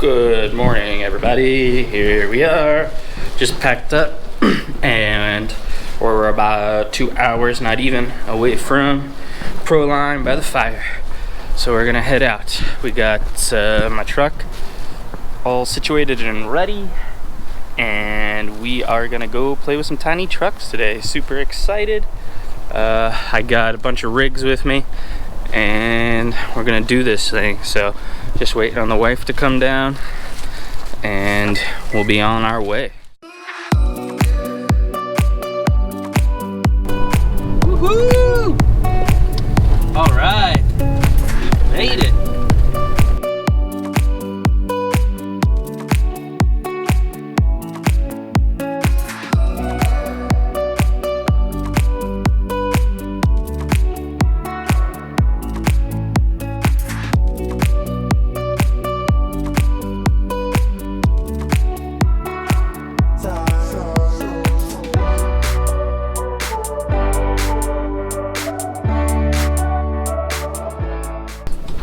Good morning, everybody. Here we are, just packed up, and we're about 2 hours, not even, away from Proline by the fire. So we're gonna head out. We got my truck all situated and ready, and we are gonna go play with some tiny trucks today. Super excited. I got a bunch of rigs with me, and we're gonna do this thing. So just waiting on the wife to come down, and we'll be on our way. Woohoo! All right, made it.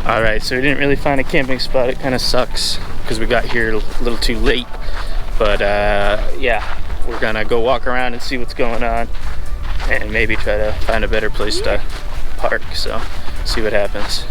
Alright, so we didn't really find a camping spot. It kind of sucks because we got here a little too late. But yeah, we're gonna go walk around and see what's going on and maybe try to find a better place to park. So, see what happens.